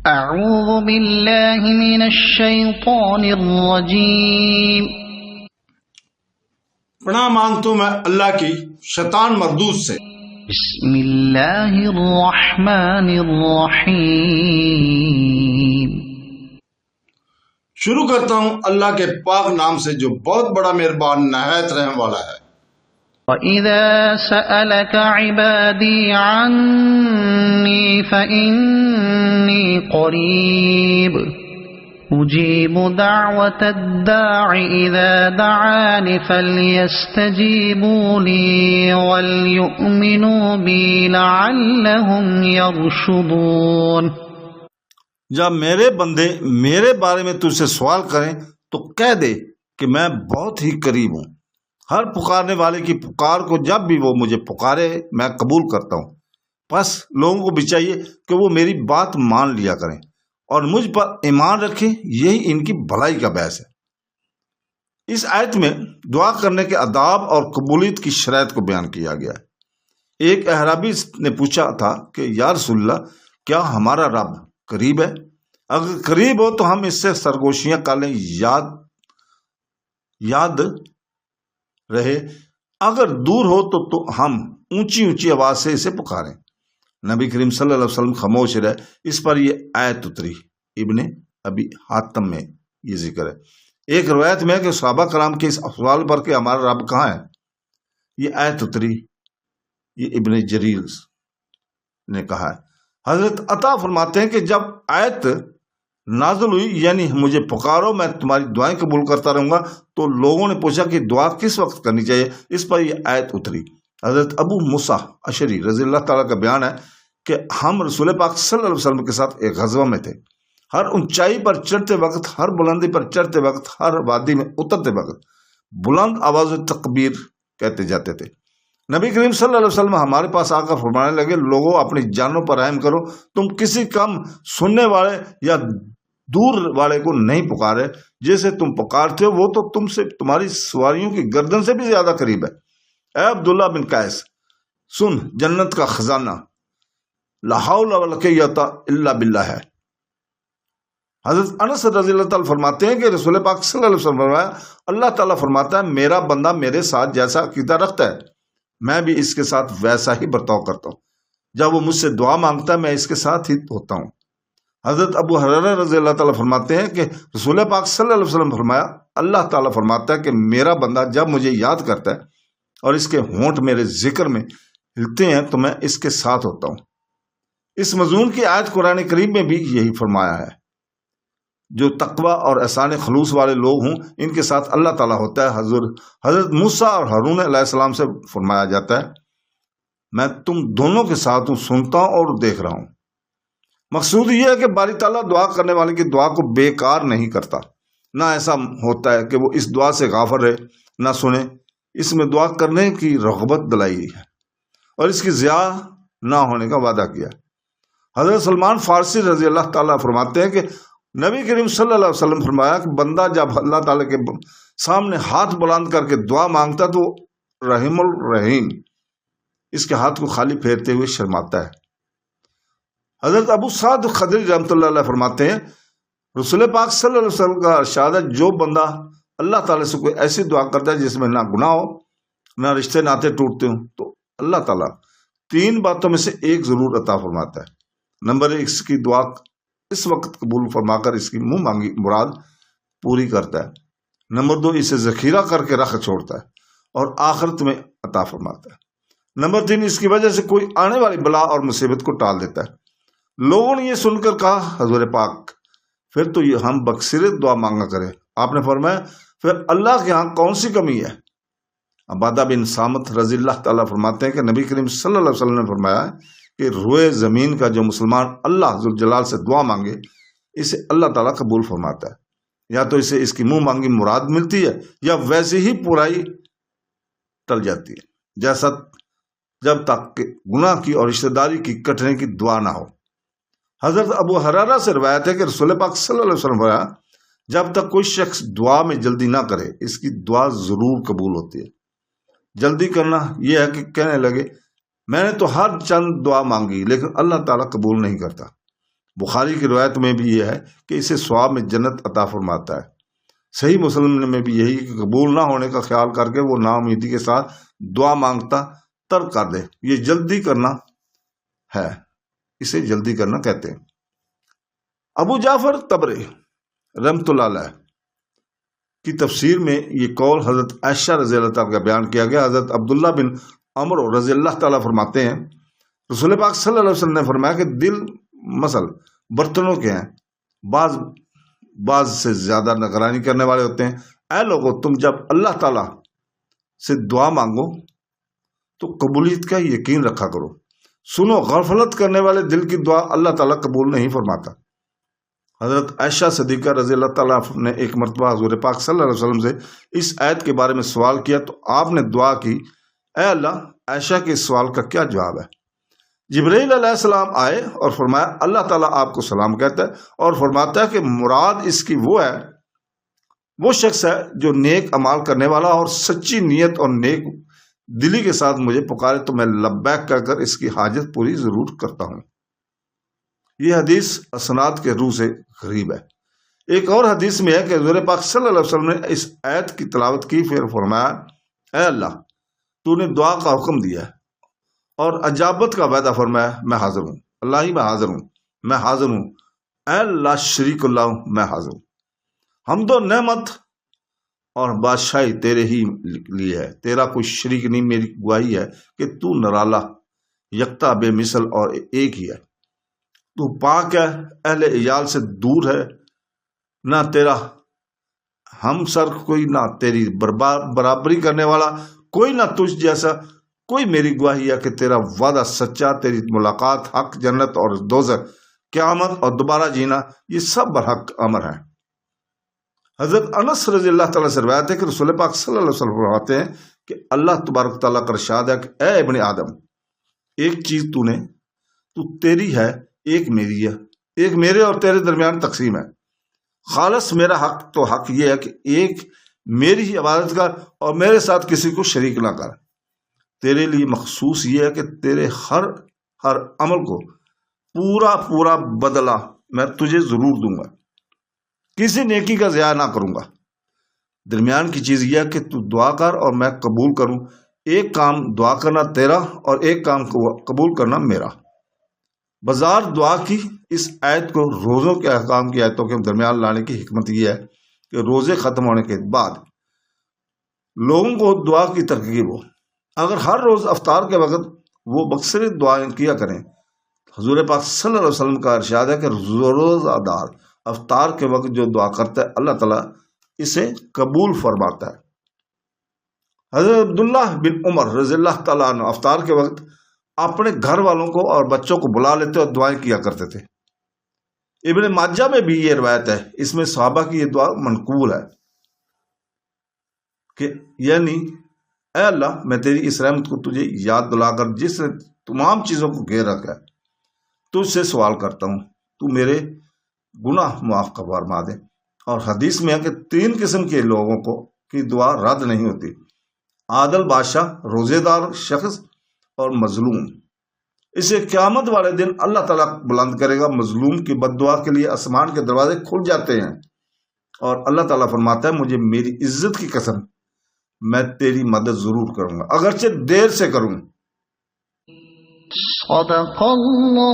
اعوذ باللہ من الشیطان الرجیم۔ پناہ مانگتا ہوں میں اللہ کی شیطان مردود سے۔ بسم اللہ الرحمن الرحیم۔ شروع کرتا ہوں اللہ کے پاک نام سے جو بہت بڑا مہربان نہایت رحم والا ہے۔ وَإِذَا سَأَلَكَ عِبَادِي عَنِّي فَإِنِّي قَرِيبٌ أُجِيبُ دَعْوَةَ الدَّاعِ إِذَا دَعَانِ فَلْيَسْتَجِيبُوا لِي وَلْيُؤْمِنُوا بِي لَعَلَّهُمْ يَرْشُدُونَ۔ جب میرے بندے میرے بارے میں تجھ سے سوال کریں تو کہہ دے کہ میں بہت ہی قریب ہوں، ہر پکارنے والے کی پکار کو جب بھی وہ مجھے پکارے میں قبول کرتا ہوں۔ بس لوگوں کو بھی چاہیے کہ وہ میری بات مان لیا کریں اور مجھ پر ایمان رکھیں، یہی ان کی بھلائی کا باعث ہے۔ اس آیت میں دعا کرنے کے آداب اور قبولیت کی شرائط کو بیان کیا گیا ہے۔ ایک اعرابی نے پوچھا تھا کہ یا رسول اللہ، کیا ہمارا رب قریب ہے؟ اگر قریب ہو تو ہم اس سے سرگوشیاں کر لیں، یاد رہے، اگر دور ہو تو ہم اونچی اونچی آواز سے اسے پکاریں۔ نبی کریم صلی اللہ علیہ وسلم خاموش رہے، اس پر یہ آیت اتری۔ ابن ابی حاتم میں یہ ذکر ہے۔ ایک روایت میں ہے کہ صحابہ کرام کے اس سوال پر کہ ہمارا رب کہاں ہے، یہ آیت اتری، یہ ابن جریر نے کہا ہے۔ حضرت عطا فرماتے ہیں کہ جب آیت نازل ہوئی یعنی مجھے پکارو میں تمہاری دعائیں قبول کرتا رہوں گا، تو لوگوں نے پوچھا کہ دعا کس وقت کرنی چاہیے، اس پر یہ آیت اتری۔ حضرت ابو موسیٰ اشعری رضی اللہ تعالیٰ کا بیان ہے کہ ہم رسول پاک صلی اللہ علیہ وسلم کے ساتھ ایک غزوہ میں تھے۔ ہر اونچائی پر چڑھتے وقت، ہر بلندی پر چڑھتے وقت، ہر وادی میں اترتے وقت بلند آواز تکبیر کہتے جاتے تھے۔ نبی کریم صلی اللہ علیہ وسلم ہمارے پاس آ کر فرمانے لگے، لوگوں اپنی جانوں پر رحم کرو، تم کسی کم سننے والے یا دور والے کو نہیں پکارے، جیسے تم پکارتے ہو وہ تو تم سے تمہاری سواریوں کی گردن سے بھی زیادہ قریب ہے۔ اے عبداللہ بن قیس، سن، جنت کا خزانہ لا حول ولا قوت الا باللہ ہے۔ حضرت انس رضی اللہ تعالیٰ فرماتے ہیں کہ رسول پاک صلی اللہ علیہ وسلم فرمایا، اللہ تعالیٰ فرماتا ہے میرا بندہ میرے ساتھ جیسا عقیدہ رکھتا ہے میں بھی اس کے ساتھ ویسا ہی برتاؤ کرتا ہوں، جب وہ مجھ سے دعا مانگتا ہے میں اس کے ساتھ ہی ہوتا ہوں۔ حضرت ابو ہریرہ رضی اللہ تعالیٰ فرماتے ہیں کہ رسول پاک صلی اللہ علیہ وسلم فرمایا، اللہ تعالیٰ فرماتا ہے کہ میرا بندہ جب مجھے یاد کرتا ہے اور اس کے ہونٹ میرے ذکر میں ہلتے ہیں تو میں اس کے ساتھ ہوتا ہوں۔ اس مضمون کی آیت قرآن کریم میں بھی یہی فرمایا ہے، جو تقوی اور احسان خلوص والے لوگ ہوں ان کے ساتھ اللہ تعالیٰ ہوتا ہے۔ حضرت موسیٰ اور ہارون علیہ السلام سے فرمایا جاتا ہے، میں تم دونوں کے ساتھ ہوں، سنتا ہوں اور دیکھ رہا ہوں۔ مقصود یہ ہے کہ باری تعالیٰ دعا کرنے والے کی دعا کو بیکار نہیں کرتا، نہ ایسا ہوتا ہے کہ وہ اس دعا سے غافل رہے نہ سنے۔ اس میں دعا کرنے کی رغبت دلائی ہے اور اس کی ضیاع نہ ہونے کا وعدہ کیا۔ حضرت سلمان فارسی رضی اللہ تعالیٰ فرماتے ہیں کہ نبی کریم صلی اللہ علیہ وسلم فرمایا کہ بندہ جب اللہ تعالیٰ کے سامنے ہاتھ بلند کر کے دعا مانگتا تو رحیم الرحیم اس کے ہاتھ کو خالی پھیرتے ہوئے شرماتا ہے۔ حضرت ابو سعد خدری رحمۃ اللہ علیہ فرماتے ہیں، رسول پاک صلی اللہ علیہ وسلم کا ارشاد ہے، جو بندہ اللہ تعالیٰ سے کوئی ایسی دعا کرتا ہے جس میں نہ گناہ ہو نہ رشتے ناطے ٹوٹتے ہوں، تو اللہ تعالیٰ 3 باتوں میں سے ایک ضرور عطا فرماتا ہے۔ نمبر 1، اس کی دعا اس وقت قبول فرما کر اس کی منہ مانگی مراد پوری کرتا ہے۔ نمبر 2، اسے ذخیرہ کر کے رکھ چھوڑتا ہے اور آخرت میں عطا فرماتا ہے۔ نمبر 3، اس کی وجہ سے کوئی آنے والی بلا اور مصیبت کو ٹال دیتا ہے۔ لوگوں نے یہ سن کر کہا، حضور پاک پھر تو یہ ہم بکثرت دعا مانگا کریں۔ آپ نے فرمایا، پھر اللہ کے ہاں کون سی کمی ہے؟ عبادہ بن سامت رضی اللہ تعالیٰ فرماتے ہیں کہ نبی کریم صلی اللہ علیہ وسلم نے فرمایا کہ روئے زمین کا جو مسلمان اللہ ذوالجلال سے دعا مانگے اسے اللہ تعالیٰ قبول فرماتا ہے، یا تو اسے اس کی منہ مانگی مراد ملتی ہے یا ویسے ہی پورائی ٹل جاتی ہے، جیسا جب تک کہ گناہ کی اور رشتہ داری کی کٹنے کی دعا نہ ہو۔ حضرت ابو ہریرہ سے روایت ہے کہ رسول پاک صلی اللہ علیہ وسلم فرمایا، جب تک کوئی شخص دعا میں جلدی نہ کرے اس کی دعا ضرور قبول ہوتی ہے۔ جلدی کرنا یہ ہے کہ کہنے لگے میں نے تو ہر چند دعا مانگی لیکن اللہ تعالیٰ قبول نہیں کرتا، بخاری کی روایت میں بھی یہ ہے کہ اسے ثواب میں جنت عطا فرماتا ہے۔ صحیح مسلم میں بھی یہی کہ قبول نہ ہونے کا خیال کر کے وہ نا امیدی کے ساتھ دعا مانگتا ترک کر دے، یہ جلدی کرنا ہے، اسے جلدی کرنا کہتے ہیں۔ ابو جعفر طبری رحمۃ اللہ علیہ کی تفسیر میں یہ قول حضرت عائشہ رضی اللہ تعالیٰ کا بیان کیا گیا۔ حضرت عبداللہ بن عمر رضی اللہ تعالیٰ فرماتے ہیں رسول پاک صلی اللہ علیہ وسلم نے فرمایا کہ دل مثل برتنوں کے ہیں، بعض سے زیادہ نگرانی کرنے والے ہوتے ہیں۔ اے لوگو، تم جب اللہ تعالیٰ سے دعا مانگو تو قبولیت کا یقین رکھا کرو۔ سنو، غفلت کرنے والے دل کی دعا اللہ تعالیٰ قبول نہیں فرماتا۔ حضرت عائشہ صدیقہ رضی اللہ تعالیٰ نے ایک مرتبہ حضور پاک صلی اللہ علیہ وسلم سے اس آیت کے بارے میں سوال کیا تو آپ نے دعا کی، اے اللہ، عائشہ کے اس سوال کا کیا جواب ہے؟ جبرائیل علیہ السلام آئے اور فرمایا اللہ تعالیٰ آپ کو سلام کہتا ہے اور فرماتا ہے کہ مراد اس کی وہ شخص ہے جو نیک اعمال کرنے والا اور سچی نیت اور نیک دلی کے ساتھ مجھے پکارے تو میں لبیک کہہ کر اس کی حاجت پوری ضرور کرتا ہوں۔ یہ حدیث اسناد کے روح سے غریب ہے۔ ایک اور حدیث میں ہے کہ حضور پاک صلی اللہ علیہ وسلم نے اس آیت کی تلاوت کی، پھر فرمایا اے اللہ، تو نے دعا کا حکم دیا ہے اور اجابت کا وعدہ فرمایا، میں حاضر ہوں، اللہ ہی میں حاضر ہوں، میں حاضر ہوں، اے اللہ شریک اللہ، میں حاضر ہوں۔ حمد و نعمت اور بادشاہی تیرے ہی لیے ہے، تیرا کوئی شریک نہیں۔ میری گواہی ہے کہ تو نرالا، یکتا، بے مثل اور ایک ہی ہے۔ تو پاک ہے، اہل عیال سے دور ہے، نہ تیرا ہم سر کوئی، نہ تیری برابری کرنے والا کوئی، نہ تجھ جیسا کوئی۔ میری گواہی ہے کہ تیرا وعدہ سچا، تیری ملاقات حق، جنت اور دوزخ، قیامت اور دوبارہ جینا، یہ سب برحق امر ہیں۔ حضرت انس رضی اللہ تعالیٰ سے روایت ہے کہ رسول پاک صلی اللہ علیہ وسلم فرماتے ہیں کہ اللہ تبارک تعالیٰ کا ارشاد ہے کہ اے ابن آدم، ایک چیز تو تیری ہے، ایک میری ہے، ایک میرے اور تیرے درمیان تقسیم ہے۔ خالص میرا حق تو حق یہ ہے کہ ایک میری ہی عبادت کر اور میرے ساتھ کسی کو شریک نہ کر۔ تیرے لیے مخصوص یہ ہے کہ تیرے ہر عمل کو پورا بدلہ میں تجھے ضرور دوں گا، کسی نیکی کا ضیاع نہ کروں گا۔ درمیان کی چیز یہ ہے کہ تو دعا کر اور میں قبول کروں۔ ایک کام دعا کرنا تیرا اور ایک کام قبول کرنا میرا۔ بازار دعا کی اس آیت کو روزوں کے احکام کی آیتوں کے درمیان لانے کی حکمت یہ ہے کہ روزے ختم ہونے کے بعد لوگوں کو دعا کی ترغیب ہو۔ اگر ہر روز افطار کے وقت وہ بکثرت دعائیں کیا کریں، حضور پاک صلی اللہ علیہ وسلم کا ارشاد ہے کہ روزہ دار افطار کے وقت جو دعا کرتا ہے اللہ تعالیٰ اسے قبول فرماتا ہے۔ حضرت عبداللہ بن عمر رضی اللہ تعالیٰ عنہ افطار کے وقت اپنے گھر والوں کو اور بچوں کو بلا لیتے اور دعائیں کیا کرتے تھے۔ ابن ماجہ میں بھی یہ روایت ہے، اس میں صحابہ کی یہ دعا منقول ہے کہ یعنی اے اللہ، میں تیری اس رحمت کو تجھے یاد دلا کر جس نے تمام چیزوں کو گھیر رکھا ہے تجھ سے سوال کرتا ہوں، تو میرے گناہ معاف فرما دے۔ اور حدیث میں ہے کہ 3 قسم کے لوگوں کی دعا رد نہیں ہوتی: عادل بادشاہ، روزے دار شخص اور مظلوم۔ اسے قیامت والے دن اللہ تعالیٰ بلند کرے گا۔ مظلوم کی بد دعا کے لیے آسمان کے دروازے کھل جاتے ہیں اور اللہ تعالیٰ فرماتا ہے مجھے میری عزت کی قسم میں تیری مدد ضرور کروں گا، اگرچہ دیر سے کروں۔ صدق اللہ